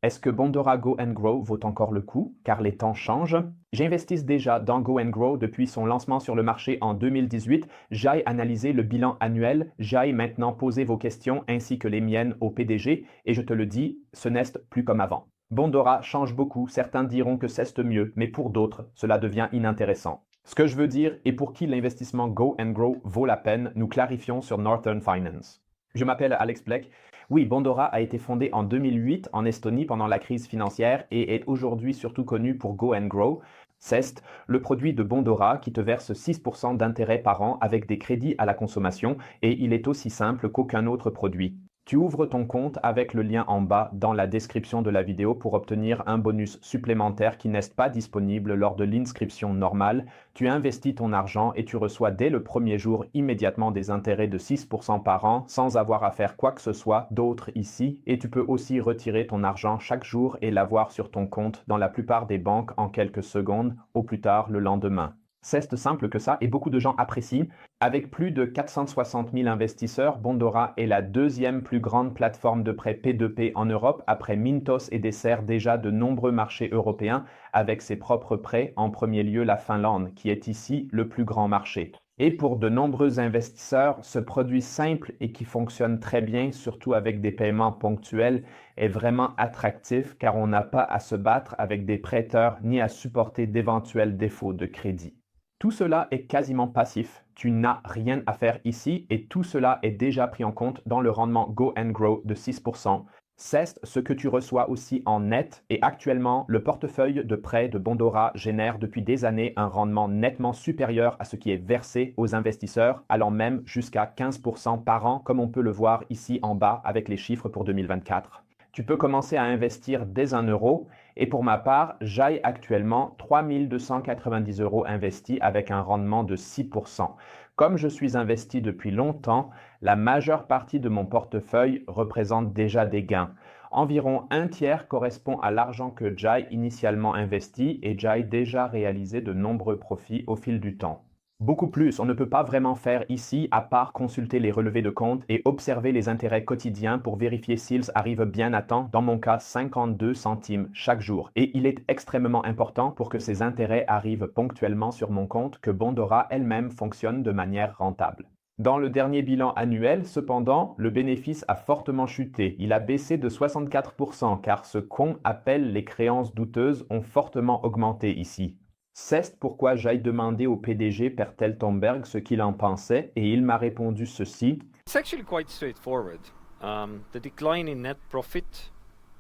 Est-ce que Bondora Go and Grow vaut encore le coup, car les temps changent? J'investisse déjà dans Go and Grow depuis son lancement sur le marché en 2018. J'aille analyser le bilan annuel, j'aille maintenant poser vos questions ainsi que les miennes au PDG, et je te le dis, ce n'est plus comme avant. Bondora change beaucoup, certains diront que c'est mieux, mais pour d'autres, cela devient inintéressant. Ce que je veux dire et pour qui l'investissement Go and Grow vaut la peine, nous clarifions sur Northern Finance. Je m'appelle Alex Bleck. Oui, Bondora a été fondée en 2008 en Estonie pendant la crise financière et est aujourd'hui surtout connue pour Go and Grow. C'est le produit de Bondora qui te verse 6% d'intérêt par an avec des crédits à la consommation et il est aussi simple qu'aucun autre produit. Tu ouvres ton compte avec le lien en bas dans la description de la vidéo pour obtenir un bonus supplémentaire qui n'est pas disponible lors de l'inscription normale. Tu investis ton argent et tu reçois dès le premier jour immédiatement des intérêts de 6% par an sans avoir à faire quoi que ce soit d'autre ici et tu peux aussi retirer ton argent chaque jour et l'avoir sur ton compte dans la plupart des banques en quelques secondes, au plus tard le lendemain. C'est simple que ça et beaucoup de gens apprécient. Avec plus de 460 000 investisseurs, Bondora est la deuxième plus grande plateforme de prêt P2P en Europe après Mintos et dessert déjà de nombreux marchés européens avec ses propres prêts, en premier lieu la Finlande, qui est ici le plus grand marché. Et pour de nombreux investisseurs, ce produit simple et qui fonctionne très bien, surtout avec des paiements ponctuels, est vraiment attractif car on n'a pas à se battre avec des prêteurs ni à supporter d'éventuels défauts de crédit. Tout cela est quasiment passif, tu n'as rien à faire ici et tout cela est déjà pris en compte dans le rendement Go and Grow de 6%. C'est ce que tu reçois aussi en net et actuellement, le portefeuille de prêt de Bondora génère depuis des années un rendement nettement supérieur à ce qui est versé aux investisseurs, allant même jusqu'à 15% par an comme on peut le voir ici en bas avec les chiffres pour 2024. Tu peux commencer à investir dès 1 euro et pour ma part, j'aille actuellement 3 290 euros investis avec un rendement de 6%. Comme je suis investi depuis longtemps, la majeure partie de mon portefeuille représente déjà des gains. Environ un tiers correspond à l'argent que Jai initialement investi et Jai déjà réalisé de nombreux profits au fil du temps. Beaucoup plus, on ne peut pas vraiment faire ici à part consulter les relevés de compte et observer les intérêts quotidiens pour vérifier s'ils arrivent bien à temps, dans mon cas 52 centimes chaque jour. Et il est extrêmement important pour que ces intérêts arrivent ponctuellement sur mon compte que Bondora elle-même fonctionne de manière rentable. Dans le dernier bilan annuel, cependant, le bénéfice a fortement chuté. Il a baissé de 64% car ce qu'on appelle les créances douteuses ont fortement augmenté ici. C'est pourquoi j'aille demander au PDG Per Teltomberg ce qu'il en pensait et il m'a répondu ceci. It's actually quite straightforward. The decline in net profit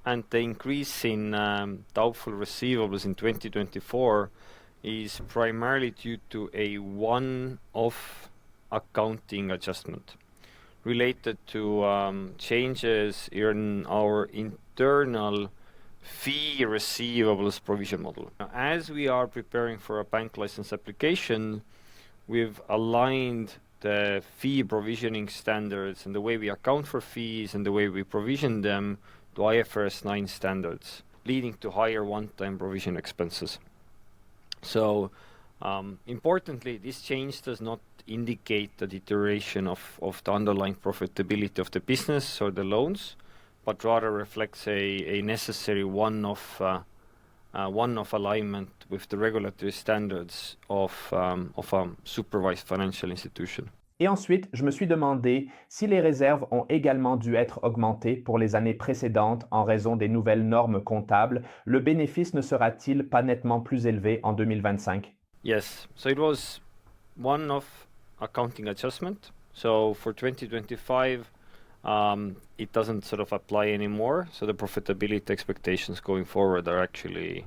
and the increase in doubtful receivables in 2024 is primarily due to a one-off accounting adjustment related to changes in our internal fee receivables provision model. As we are preparing for a bank license application, we've aligned the fee provisioning standards and the way we account for fees and the way we provision them to IFRS 9 standards, leading to higher one-time provision expenses. So, importantly, this change does not indicate the deterioration of the underlying profitability of the business or the loans, but rather reflects a necessary one-off alignment with the regulatory standards of a supervised financial institution. Et ensuite, je me suis demandé si les réserves ont également dû être augmentées pour les années précédentes en raison des nouvelles normes comptables. Le bénéfice ne sera-t-il pas nettement plus élevé en 2025? Yes, so it was one-off accounting adjustment. So for 2025, it doesn't sort of apply anymore. So the profitability expectations going forward are actually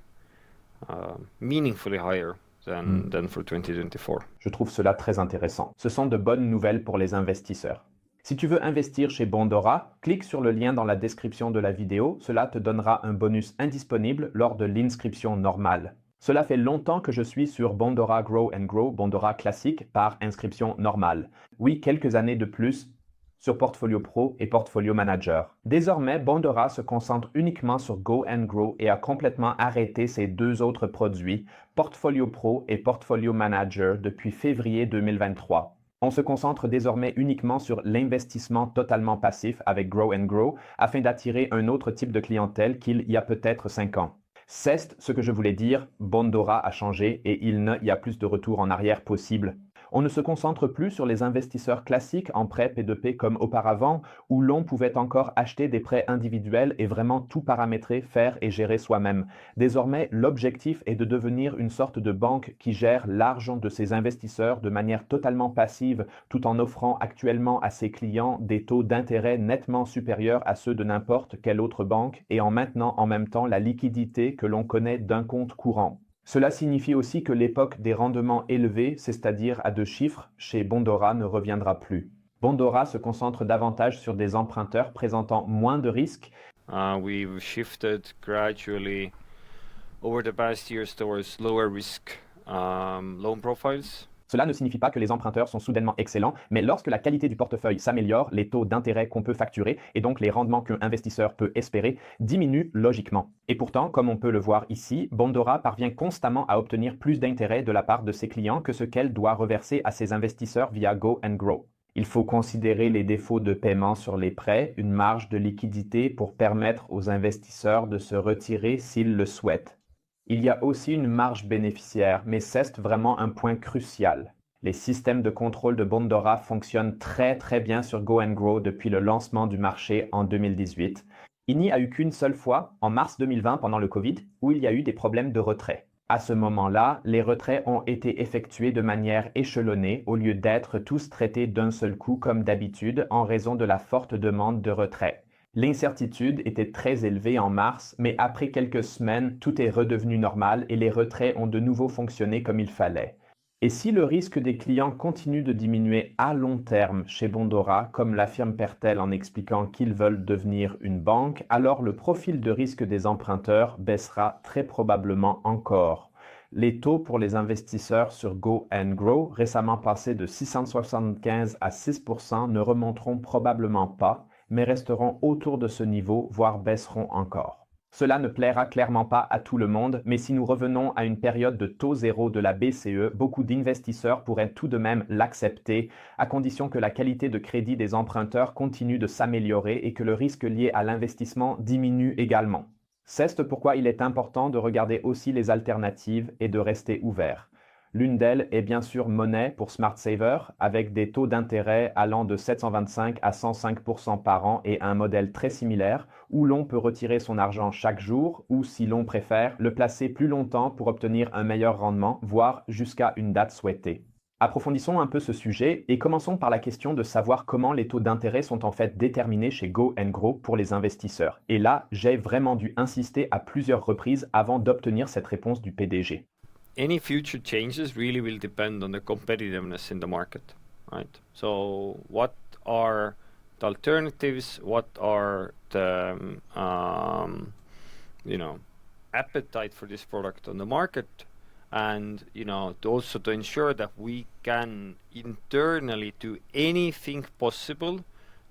meaningfully higher than for 2024. Je trouve cela très intéressant. Ce sont de bonnes nouvelles pour les investisseurs. Si tu veux investir chez Bondora, clique sur le lien dans la description de la vidéo. Cela te donnera un bonus indisponible lors de l'inscription normale. Cela fait longtemps que je suis sur Bondora Grow and Grow, Bondora classique par inscription normale. Oui, quelques années de plus sur Portfolio Pro et Portfolio Manager. Désormais, Bondora se concentre uniquement sur Go and Grow et a complètement arrêté ses deux autres produits, Portfolio Pro et Portfolio Manager, depuis février 2023. On se concentre désormais uniquement sur l'investissement totalement passif avec Grow and Grow afin d'attirer un autre type de clientèle qu'il y a peut-être 5 ans. C'est ce que je voulais dire, Bondora a changé et il n'y a plus de retour en arrière possible. On ne se concentre plus sur les investisseurs classiques en prêt P2P comme auparavant, où l'on pouvait encore acheter des prêts individuels et vraiment tout paramétrer, faire et gérer soi-même. Désormais, l'objectif est de devenir une sorte de banque qui gère l'argent de ses investisseurs de manière totalement passive, tout en offrant actuellement à ses clients des taux d'intérêt nettement supérieurs à ceux de n'importe quelle autre banque et en maintenant en même temps la liquidité que l'on connaît d'un compte courant. Cela signifie aussi que l'époque des rendements élevés, c'est-à-dire à 2 chiffres, chez Bondora ne reviendra plus. Bondora se concentre davantage sur des emprunteurs présentant moins de risques. We've shifted gradually over the past years towards lower risk loan profiles. Cela ne signifie pas que les emprunteurs sont soudainement excellents, mais lorsque la qualité du portefeuille s'améliore, les taux d'intérêt qu'on peut facturer et donc les rendements qu'un investisseur peut espérer diminuent logiquement. Et pourtant, comme on peut le voir ici, Bondora parvient constamment à obtenir plus d'intérêt de la part de ses clients que ce qu'elle doit reverser à ses investisseurs via Go and Grow. Il faut considérer les défauts de paiement sur les prêts, une marge de liquidité pour permettre aux investisseurs de se retirer s'ils le souhaitent. Il y a aussi une marge bénéficiaire, mais c'est vraiment un point crucial. Les systèmes de contrôle de Bondora fonctionnent très bien sur Go and Grow depuis le lancement du marché en 2018. Il n'y a eu qu'une seule fois, en mars 2020 pendant le Covid, où il y a eu des problèmes de retrait. À ce moment-là, les retraits ont été effectués de manière échelonnée au lieu d'être tous traités d'un seul coup comme d'habitude en raison de la forte demande de retrait. L'incertitude était très élevée en mars, mais après quelques semaines, tout est redevenu normal et les retraits ont de nouveau fonctionné comme il fallait. Et si le risque des clients continue de diminuer à long terme chez Bondora, comme l'affirme Pertel en expliquant qu'ils veulent devenir une banque, alors le profil de risque des emprunteurs baissera très probablement encore. Les taux pour les investisseurs sur Go and Grow, récemment passés de 675 à 6%, ne remonteront probablement pas, mais resteront autour de ce niveau, voire baisseront encore. Cela ne plaira clairement pas à tout le monde, mais si nous revenons à une période de taux zéro de la BCE, beaucoup d'investisseurs pourraient tout de même l'accepter, à condition que la qualité de crédit des emprunteurs continue de s'améliorer et que le risque lié à l'investissement diminue également. C'est pourquoi il est important de regarder aussi les alternatives et de rester ouvert. L'une d'elles est bien sûr Money pour Smart Saver, avec des taux d'intérêt allant de 725 à 105% par an et un modèle très similaire, où l'on peut retirer son argent chaque jour ou, si l'on préfère, le placer plus longtemps pour obtenir un meilleur rendement, voire jusqu'à une date souhaitée. Approfondissons un peu ce sujet et commençons par la question de savoir comment les taux d'intérêt sont en fait déterminés chez Go and Grow pour les investisseurs. Et là, j'ai vraiment dû insister à plusieurs reprises avant d'obtenir cette réponse du PDG. Any future changes really will depend on the competitiveness in the market, right? So what are the alternatives? What are the appetite for this product on the market? And also to ensure that we can internally do anything possible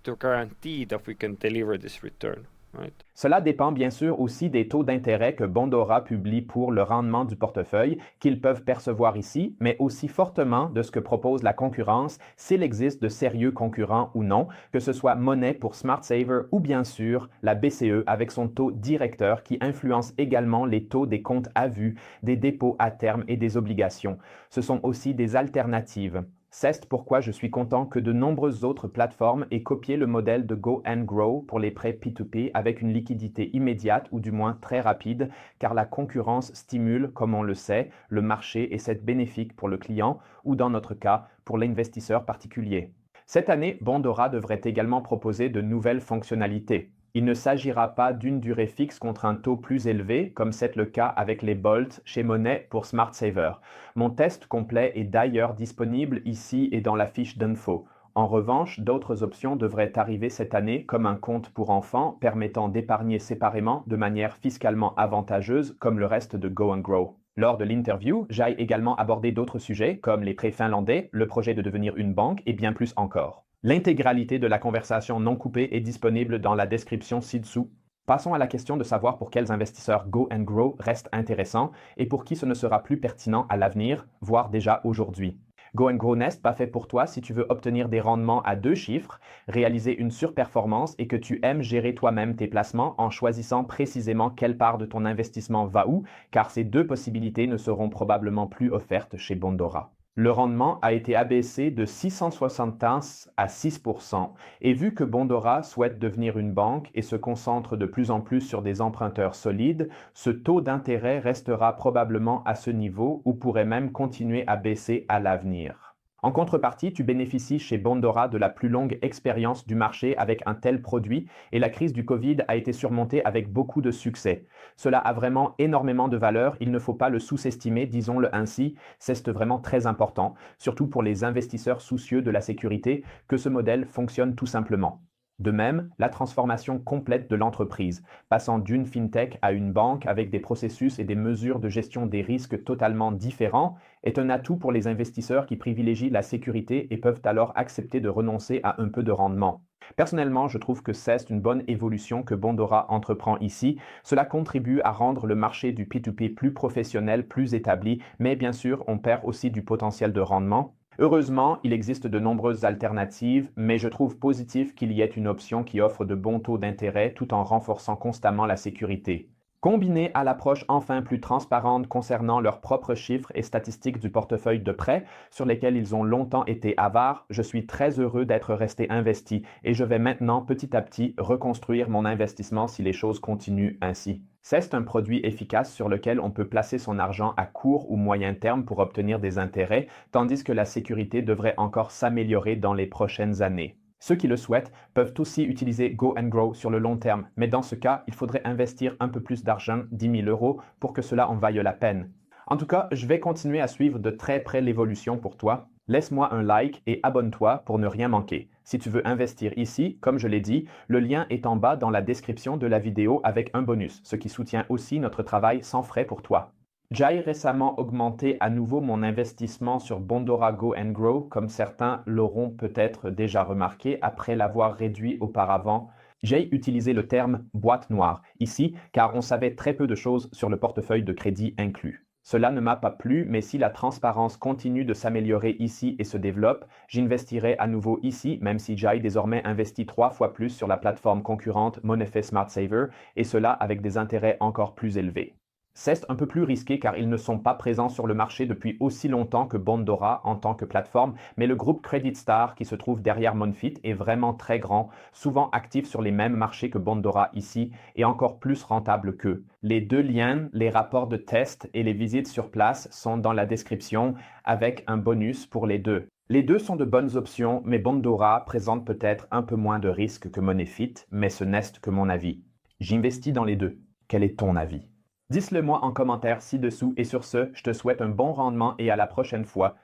to guarantee that we can deliver this return. Right. Cela dépend bien sûr aussi des taux d'intérêt que Bondora publie pour le rendement du portefeuille qu'ils peuvent percevoir ici, mais aussi fortement de ce que propose la concurrence, s'il existe de sérieux concurrents ou non, que ce soit Money pour Smart Saver ou bien sûr la BCE avec son taux directeur qui influence également les taux des comptes à vue, des dépôts à terme et des obligations. Ce sont aussi des alternatives. C'est pourquoi je suis content que de nombreuses autres plateformes aient copié le modèle de Go and Grow pour les prêts P2P avec une liquidité immédiate ou du moins très rapide, car la concurrence stimule, comme on le sait, le marché et c'est bénéfique pour le client ou dans notre cas, pour l'investisseur particulier. Cette année, Bondora devrait également proposer de nouvelles fonctionnalités. Il ne s'agira pas d'une durée fixe contre un taux plus élevé, comme c'est le cas avec les Bolt chez Money pour Smart Saver. Mon test complet est d'ailleurs disponible ici et dans la fiche d'info. En revanche, d'autres options devraient arriver cette année, comme un compte pour enfants permettant d'épargner séparément de manière fiscalement avantageuse, comme le reste de Go and Grow. Lors de l'interview, j'ai également abordé d'autres sujets, comme les prêts finlandais, le projet de devenir une banque et bien plus encore. L'intégralité de la conversation non coupée est disponible dans la description ci-dessous. Passons à la question de savoir pour quels investisseurs Go and Grow reste intéressant et pour qui ce ne sera plus pertinent à l'avenir, voire déjà aujourd'hui. Go and Grow Nest pas fait pour toi si tu veux obtenir des rendements à 2 chiffres, réaliser une surperformance et que tu aimes gérer toi-même tes placements en choisissant précisément quelle part de ton investissement va où, car ces 2 possibilités ne seront probablement plus offertes chez Bondora. Le rendement a été abaissé de 675 à 6%, et vu que Bondora souhaite devenir une banque et se concentre de plus en plus sur des emprunteurs solides, ce taux d'intérêt restera probablement à ce niveau ou pourrait même continuer à baisser à l'avenir. En contrepartie, tu bénéficies chez Bondora de la plus longue expérience du marché avec un tel produit et la crise du Covid a été surmontée avec beaucoup de succès. Cela a vraiment énormément de valeur, il ne faut pas le sous-estimer, disons-le ainsi, c'est vraiment très important, surtout pour les investisseurs soucieux de la sécurité, que ce modèle fonctionne tout simplement. De même, la transformation complète de l'entreprise, passant d'une fintech à une banque avec des processus et des mesures de gestion des risques totalement différents, est un atout pour les investisseurs qui privilégient la sécurité et peuvent alors accepter de renoncer à un peu de rendement. Personnellement, je trouve que c'est une bonne évolution que Bondora entreprend ici. Cela contribue à rendre le marché du P2P plus professionnel, plus établi, mais bien sûr, on perd aussi du potentiel de rendement. Heureusement, il existe de nombreuses alternatives, mais je trouve positif qu'il y ait une option qui offre de bons taux d'intérêt tout en renforçant constamment la sécurité. Combiné à l'approche enfin plus transparente concernant leurs propres chiffres et statistiques du portefeuille de prêts, sur lesquels ils ont longtemps été avares, je suis très heureux d'être resté investi et je vais maintenant petit à petit reconstruire mon investissement si les choses continuent ainsi. C'est un produit efficace sur lequel on peut placer son argent à court ou moyen terme pour obtenir des intérêts, tandis que la sécurité devrait encore s'améliorer dans les prochaines années. Ceux qui le souhaitent peuvent aussi utiliser Go and Grow sur le long terme, mais dans ce cas, il faudrait investir un peu plus d'argent, 10 000 €, pour que cela en vaille la peine. En tout cas, je vais continuer à suivre de très près l'évolution pour toi. Laisse-moi un like et abonne-toi pour ne rien manquer. Si tu veux investir ici, comme je l'ai dit, le lien est en bas dans la description de la vidéo avec un bonus, ce qui soutient aussi notre travail sans frais pour toi. J'ai récemment augmenté à nouveau mon investissement sur Bondora Go and Grow, comme certains l'auront peut-être déjà remarqué après l'avoir réduit auparavant. J'ai utilisé le terme boîte noire ici car on savait très peu de choses sur le portefeuille de crédit inclus. Cela ne m'a pas plu, mais si la transparence continue de s'améliorer ici et se développe, j'investirai à nouveau ici, même si j'ai désormais investi 3 fois plus sur la plateforme concurrente Monefe Smart Saver, et cela avec des intérêts encore plus élevés. C'est un peu plus risqué car ils ne sont pas présents sur le marché depuis aussi longtemps que Bondora en tant que plateforme, mais le groupe Credit Star qui se trouve derrière Monfit est vraiment très grand, souvent actif sur les mêmes marchés que Bondora ici et encore plus rentable qu'eux. Les 2 liens, les rapports de test et les visites sur place sont dans la description avec un bonus pour les deux. Les deux sont de bonnes options, mais Bondora présente peut-être un peu moins de risques que Monefit, mais ce n'est que mon avis. J'investis dans les deux. Quel est ton avis? Dis-le moi en commentaire ci-dessous et sur ce, je te souhaite un bon rendement et à la prochaine fois.